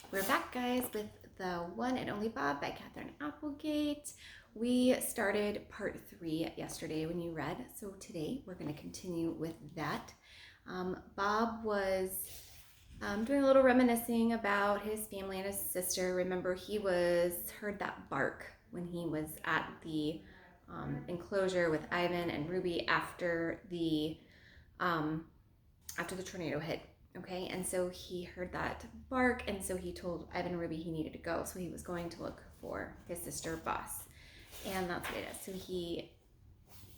We're back, guys, with the one and only Bob by Katherine Applegate. We started part 3 yesterday when you read, so today we're going to continue with that. Bob was doing a little reminiscing about his family and his sister. Remember, he heard that bark when he was at the enclosure with Ivan and Ruby after the tornado hit. Okay, and so he heard that bark, and so he told Ivan and Ruby he needed to go. So he was going to look for his sister, Boss. And that's what it is. So he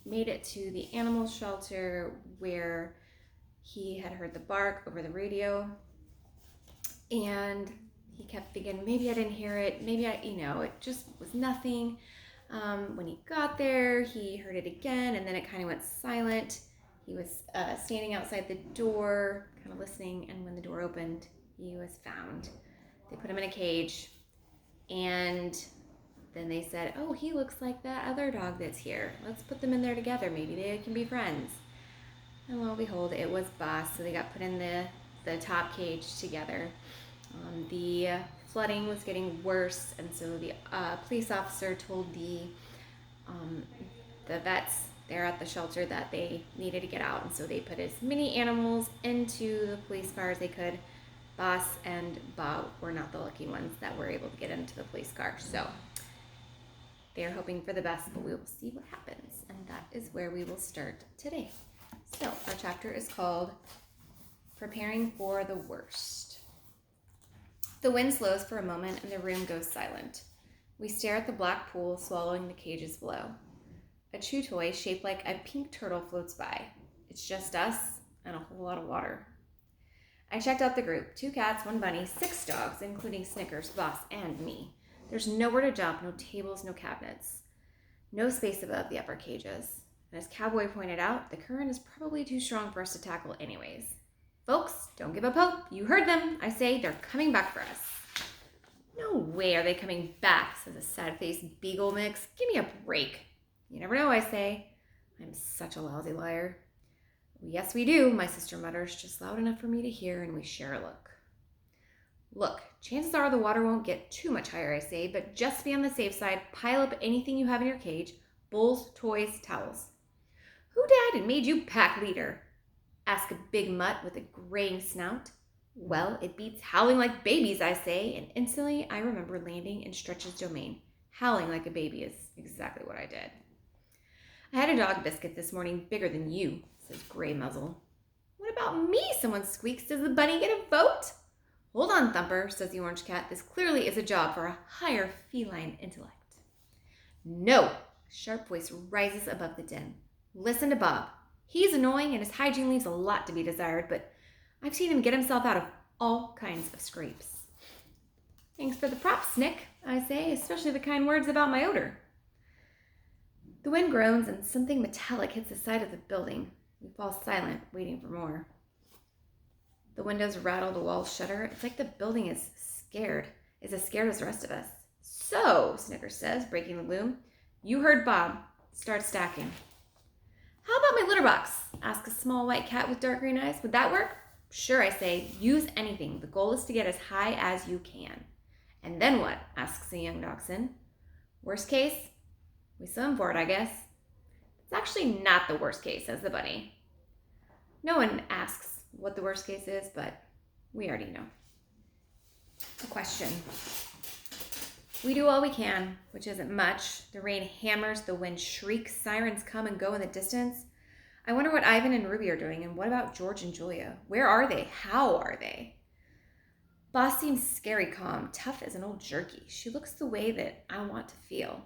made it to the animal shelter where he had heard the bark over the radio. And he kept thinking, maybe I didn't hear it. Maybe it just was nothing. When he got there, he heard it again, and then it kind of went silent. He was standing outside the door, kind of listening, and when the door opened, he was found. They put him in a cage, and then they said, oh, he looks like that other dog that's here. Let's put them in there together. Maybe they can be friends. And lo and behold, it was Boss, so they got put in the top cage together. The flooding was getting worse, and so the police officer told the vets there at the shelter that they needed to get out, and so they put as many animals into the police car as they could. Boss and Bob were not the lucky ones that were able to get into the police car, so they're hoping for the best, but we will see what happens, and that is where we will start today. So our chapter is called Preparing for the Worst. The wind slows for a moment and the room goes silent. We stare at the black pool swallowing the cages below. A chew toy shaped like a pink turtle floats by. It's just us and a whole lot of water. I checked out the group. 2 cats, 1 bunny, 6 dogs, including Snickers, Boss, and me. There's nowhere to jump, no tables, no cabinets. No space above the upper cages. And as Cowboy pointed out, the current is probably too strong for us to tackle anyways. Folks, don't give up hope. You heard them. I say they're coming back for us. No way are they coming back, says a sad-faced beagle mix. Give me a break. You never know, I say. I'm such a lousy liar. Yes, we do, my sister mutters, just loud enough for me to hear, and we share a look. Look, chances are the water won't get too much higher, I say, but just to be on the safe side, pile up anything you have in your cage, bowls, toys, towels. Who died and made you pack leader? Ask a big mutt with a graying snout. Well, it beats howling like babies, I say, and instantly I remember landing in Stretch's domain. Howling like a baby is exactly what I did. I had a dog biscuit this morning bigger than you, says Gray Muzzle. What about me? Someone squeaks. Does the bunny get a vote? Hold on, Thumper, says the orange cat. This clearly is a job for a higher feline intellect. No, a sharp voice rises above the din. Listen to Bob. He's annoying and his hygiene leaves a lot to be desired, but I've seen him get himself out of all kinds of scrapes. Thanks for the props, Nick, I say, especially the kind words about my odor. The wind groans and something metallic hits the side of the building. We fall silent, waiting for more. The windows rattle, the walls shudder. It's like the building is as scared as the rest of us. So, Snickers says, breaking the gloom, you heard Bob. Start stacking. How about my litter box? Asks a small white cat with dark green eyes. Would that work? Sure, I say. Use anything. The goal is to get as high as you can. And then what? Asks the young dachshund. Worst case? We swim for it, I guess. It's actually not the worst case, says the bunny. No one asks what the worst case is, but we already know. A question. We do all we can, which isn't much. The rain hammers, the wind shrieks, sirens come and go in the distance. I wonder what Ivan and Ruby are doing, and what about George and Julia? Where are they? How are they? Boss seems scary calm, tough as an old jerky. She looks the way that I want to feel.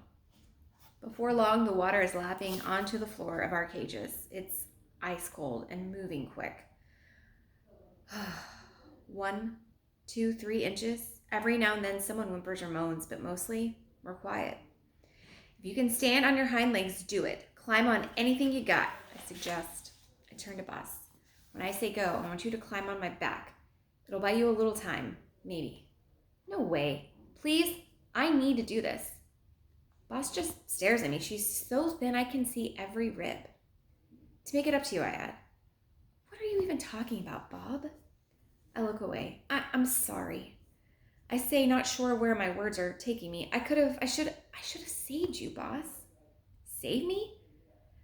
Before long, the water is lapping onto the floor of our cages. It's ice cold and moving quick. 1, 2, 3 inches. Every now and then someone whimpers or moans, but mostly we're quiet. If you can stand on your hind legs, do it. Climb on anything you got, I suggest. I turn to Boss. When I say go, I want you to climb on my back. It'll buy you a little time, maybe. No way. Please, I need to do this. Boss just stares at me. She's so thin I can see every rib. To make it up to you, I add. What are you even talking about, Bob? I look away. I'm sorry. I say, not sure where my words are taking me. I should have saved you, boss. Save me?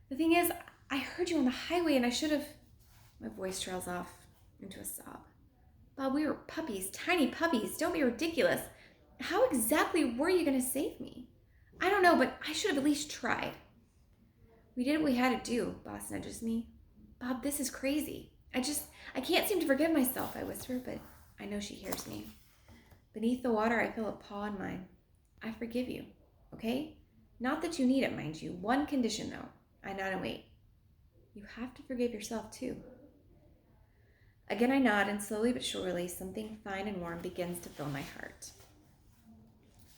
The thing is, I heard you on the highway and I should have... My voice trails off into a sob. Bob, we were puppies, tiny puppies. Don't be ridiculous. How exactly were you going to save me? I don't know, but I should have at least tried. We did what we had to do, boss nudges me. Bob, this is crazy. I can't seem to forgive myself, I whisper, but I know she hears me. Beneath the water, I feel a paw in mine. I forgive you, okay? Not that you need it, mind you. One condition, though. I nod and wait. You have to forgive yourself, too. Again, I nod, and slowly but surely, something fine and warm begins to fill my heart.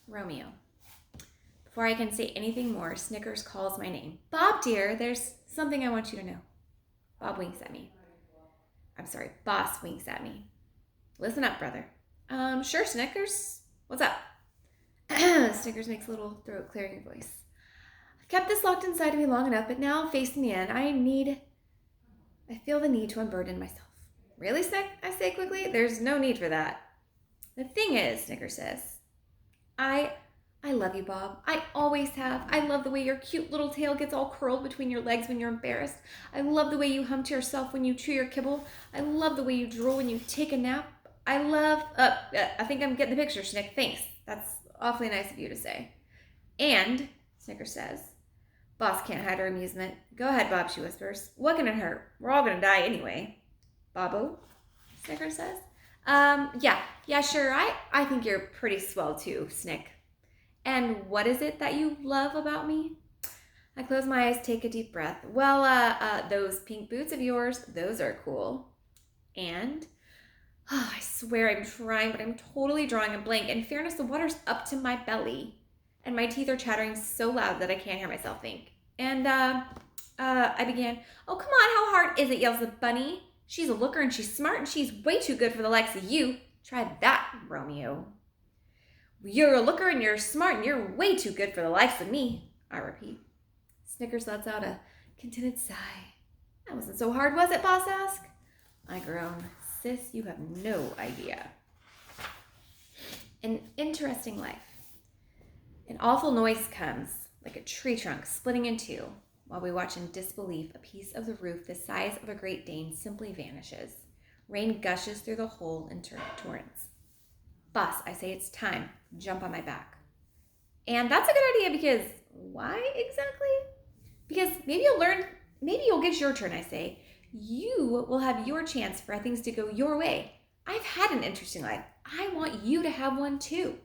Romeo. Before I can say anything more, Snickers calls my name. Bob, dear, there's something I want you to know. Bob winks at me. Boss winks at me. Listen up, brother. Sure, Snickers. What's up? Snickers makes a little throat-clearing voice. I've kept this locked inside of me long enough, but now, facing the end, I feel the need to unburden myself. Really, Snick? I say quickly. There's no need for that. The thing is, Snickers says, I love you, Bob. I always have. I love the way your cute little tail gets all curled between your legs when you're embarrassed. I love the way you hum to yourself when you chew your kibble. I love the way you drool when you take a nap. I think I'm getting the picture, Snick. Thanks. That's awfully nice of you to say. And, Snickers says, Boss can't hide her amusement. Go ahead, Bob, she whispers. What can it hurt? We're all going to die anyway. Bobo, Snickers says. Yeah, sure. I think you're pretty swell too, Snick. And what is it that you love about me? I close my eyes, take a deep breath. Well, those pink boots of yours, those are cool. And, I swear I'm trying, but I'm totally drawing a blank. In fairness, the water's up to my belly. And my teeth are chattering so loud that I can't hear myself think. And, I began, oh, come on, how hard is it, yells the bunny. She's a looker and she's smart and she's way too good for the likes of you. Try that, Romeo. You're a looker and you're smart and you're way too good for the likes of me, I repeat. Snickers lets out a contented sigh. That wasn't so hard, was it, boss asked? I groan. Sis, you have no idea. An interesting life. An awful noise comes, like a tree trunk splitting in two, while we watch in disbelief a piece of the roof the size of a Great Dane simply vanishes. Rain gushes through the hole in torrents. Boss, I say it's time. Jump on my back. And that's a good idea because, why exactly? Because maybe you'll get your turn, I say. You will have your chance for things to go your way. I've had an interesting life. I want you to have one too.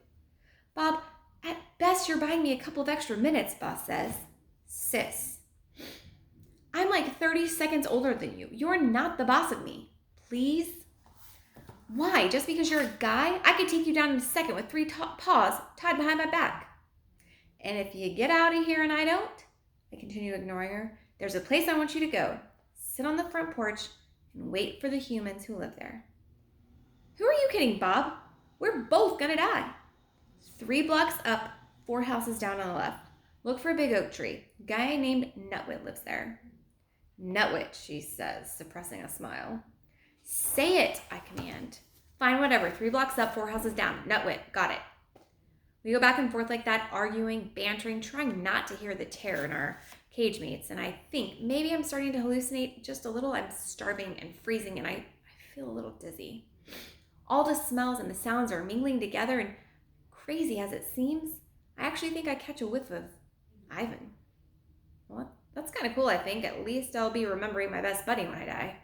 Bob, at best you're buying me a couple of extra minutes, boss says. Sis, I'm like 30 seconds older than you. You're not the boss of me. Please? Why? Just because you're a guy? I could take you down in a second with three paws tied behind my back. And if you get out of here and I don't, I continue ignoring her, there's a place I want you to go. Sit on the front porch and wait for the humans who live there. Who are you kidding, Bob? We're both gonna die. 3 blocks up, 4 houses down on the left. Look for a big oak tree. Guy named Nutwit lives there. Nutwit, she says, suppressing a smile. Say it, I command. Fine, whatever. 3 blocks up, 4 houses down. Nutwit, got it. We go back and forth like that, arguing, bantering, trying not to hear the terror in our cage mates. And I think maybe I'm starting to hallucinate just a little. I'm starving and freezing, and I feel a little dizzy. All the smells and the sounds are mingling together, and crazy as it seems, I actually think I catch a whiff of Ivan. Well, that's kind of cool, I think. At least I'll be remembering my best buddy when I die.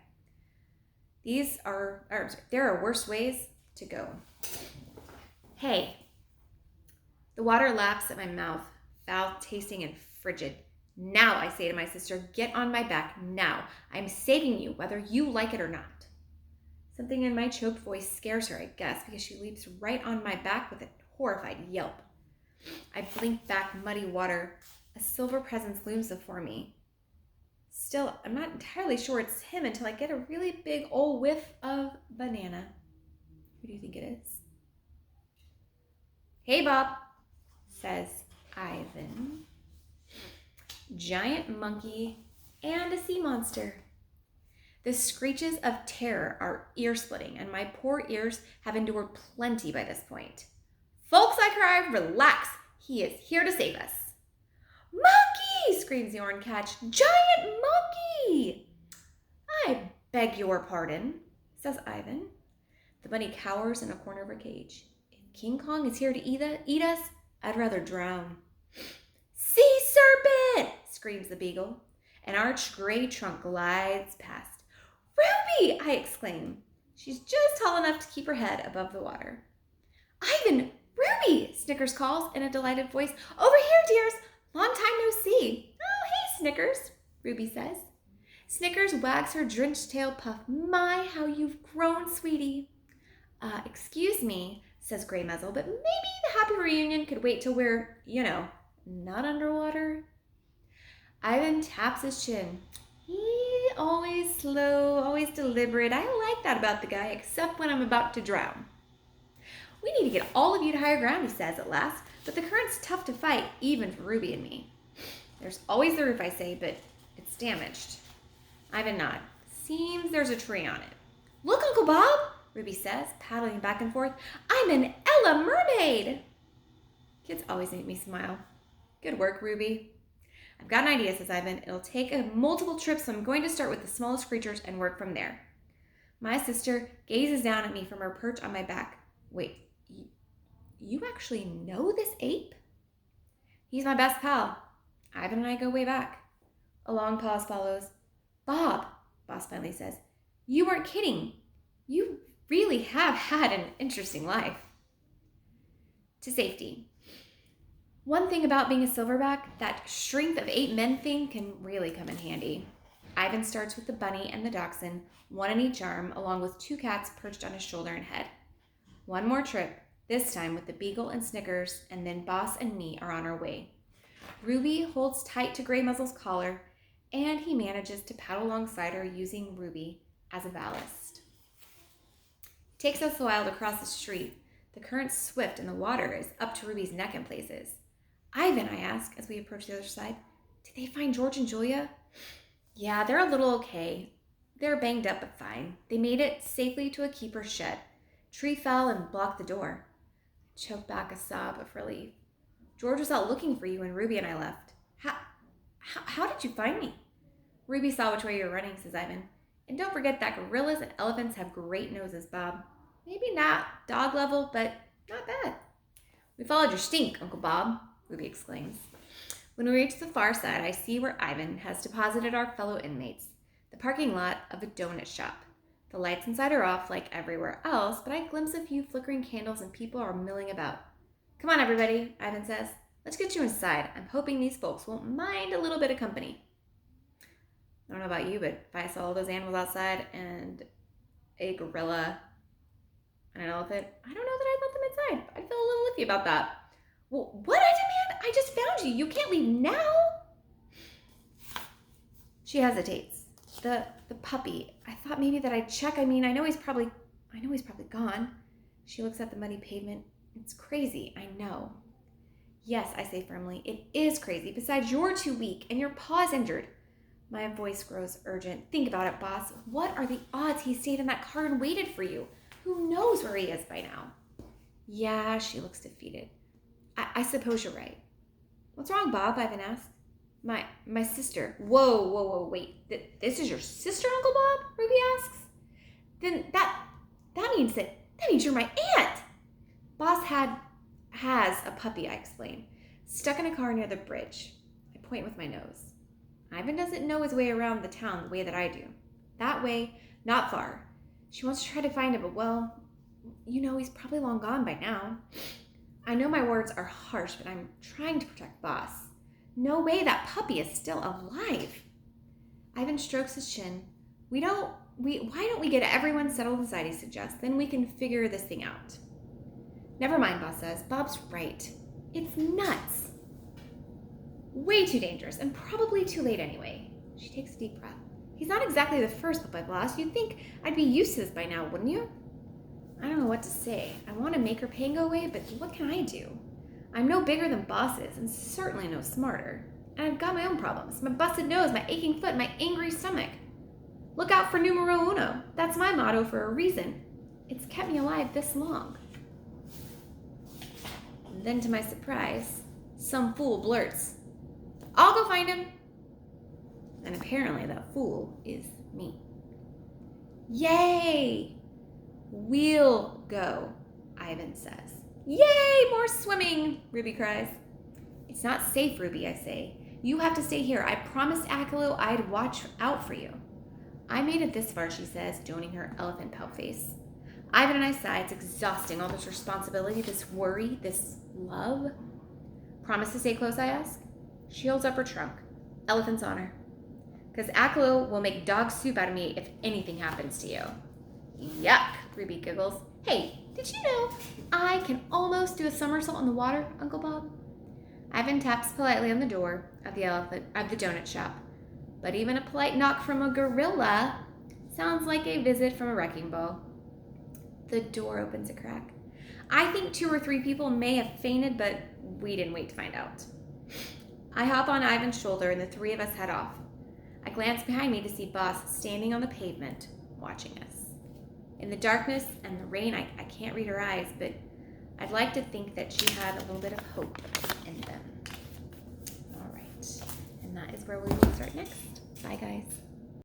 There are worse ways to go. Hey. The water laps at my mouth, foul tasting and frigid. Now, I say to my sister, get on my back now. I'm saving you, whether you like it or not. Something in my choked voice scares her, I guess, because she leaps right on my back with a horrified yelp. I blink back muddy water. A silver presence looms before me. Still, I'm not entirely sure it's him until I get a really big old whiff of banana. Who do you think it is? Hey, Bob, says Ivan. Giant monkey and a sea monster. The screeches of terror are ear-splitting, and my poor ears have endured plenty by this point. Folks, I cry, relax. He is here to save us. Monkey, screams the orange cat. Giant monkey! I beg your pardon, says Ivan. The bunny cowers in a corner of her cage. If King Kong is here to eat us, I'd rather drown. Sea serpent, screams the beagle. An arched gray trunk glides past. Ruby, I exclaim. She's just tall enough to keep her head above the water. Ivan, Ruby, Snickers calls in a delighted voice. Over here, dears. Long time no see. Oh, hey, Snickers, Ruby says. Snickers wags her drenched tail puff. My, how you've grown, sweetie. Excuse me, says Gray Muzzle, but maybe the happy reunion could wait till we're, not underwater. Ivan taps his chin. He always slow, always deliberate. I like that about the guy, except when I'm about to drown. We need to get all of you to higher ground, he says at last, but the current's tough to fight, even for Ruby and me. There's always the roof, I say, but it's damaged. Ivan nods. Seems there's a tree on it. Look, Uncle Bob, Ruby says, paddling back and forth. I'm an Ella mermaid. Kids always make me smile. Good work, Ruby. I've got an idea, says Ivan. It'll take a multiple trips, so I'm going to start with the smallest creatures and work from there. My sister gazes down at me from her perch on my back. Wait, you actually know this ape? He's my best pal. Ivan and I go way back. A long pause follows. Bob, Boss finally says, you weren't kidding. You really have had an interesting life. To safety. One thing about being a silverback, that strength of 8 men thing can really come in handy. Ivan starts with the bunny and the dachshund, one on each arm, along with 2 cats perched on his shoulder and head. One more trip, this time with the beagle and Snickers, and then Boss and me are on our way. Ruby holds tight to Gray Muzzle's collar, and he manages to paddle alongside her using Ruby as a ballast. It takes us a while to cross the street. The current's swift and the water is up to Ruby's neck in places. Ivan, I ask as we approach the other side, did they find George and Julia? Yeah, they're a little okay. They're banged up but fine. They made it safely to a keeper's shed. Tree fell and blocked the door. I choked back a sob of relief. George was out looking for you when Ruby and I left. How did you find me? Ruby saw which way you were running, says Ivan. And don't forget that gorillas and elephants have great noses, Bob. Maybe not dog level, but not bad. We followed your stink, Uncle Bob, Ruby exclaims. When we reach the far side, I see where Ivan has deposited our fellow inmates, the parking lot of a donut shop. The lights inside are off like everywhere else, but I glimpse a few flickering candles and people are milling about. Come on, everybody, Ivan says. Let's get you inside. I'm hoping these folks won't mind a little bit of company. I don't know about you, but if I saw all those animals outside and a gorilla and an elephant, I don't know that I'd let them inside. I'd feel a little iffy about that. Well, what, I demand? I just found you. You can't leave now. She hesitates. The puppy. I thought maybe that I'd check. I know he's probably gone. She looks at the muddy pavement. It's crazy, I know. Yes, I say firmly, it is crazy. Besides, you're too weak and your paw's injured. My voice grows urgent. Think about it, boss. What are the odds he stayed in that car and waited for you? Who knows where he is by now? Yeah, she looks defeated. I suppose you're right. What's wrong, Bob? Ivan asked. My sister. Whoa, wait. This is your sister, Uncle Bob? Ruby asks. Then that means you're my aunt. Boss has a puppy, I explain, stuck in a car near the bridge. I point with my nose. Ivan doesn't know his way around the town the way that I do. That way, not far. She wants to try to find him, but well, he's probably long gone by now. I know my words are harsh, but I'm trying to protect Boss. No way that puppy is still alive. Ivan strokes his chin. Why don't we get everyone settled inside, he suggests. Then we can figure this thing out. Never mind, Boss says. Bob's right. It's nuts. Way too dangerous, and probably too late anyway. She takes a deep breath. He's not exactly the first pup I've lost. You'd think I'd be used to this by now, wouldn't you? I don't know what to say. I want to make her pain go away, but what can I do? I'm no bigger than Boss is, and certainly no smarter. And I've got my own problems. My busted nose, my aching foot, my angry stomach. Look out for numero uno. That's my motto for a reason. It's kept me alive this long. Then to my surprise, some fool blurts, "I'll go find him." And apparently that fool is me. "Yay! We'll go," Ivan says. "Yay! More swimming," Ruby cries. "It's not safe, Ruby," I say. "You have to stay here. I promised Akalo I'd watch out for you." "I made it this far," she says, donning her elephant pout face. Ivan and I sigh. It's exhausting, all this responsibility, this worry, this love. "Promise to stay close?" I ask. She holds up her trunk. "Elephant's honor." "Because Akalo will make dog soup out of me if anything happens to you." "Yuck," Ruby giggles. "Hey, did you know I can almost do a somersault in the water, Uncle Bob?" Ivan taps politely on the door of the donut shop. But even a polite knock from a gorilla sounds like a visit from a wrecking ball. The door opens a crack. I think 2 or 3 people may have fainted, but we didn't wait to find out. I hop on Ivan's shoulder and the 3 of us head off. I glance behind me to see Boss standing on the pavement, watching us. In the darkness and the rain, I can't read her eyes, but I'd like to think that she had a little bit of hope in them. All right, and that is where we will start next. Bye, guys.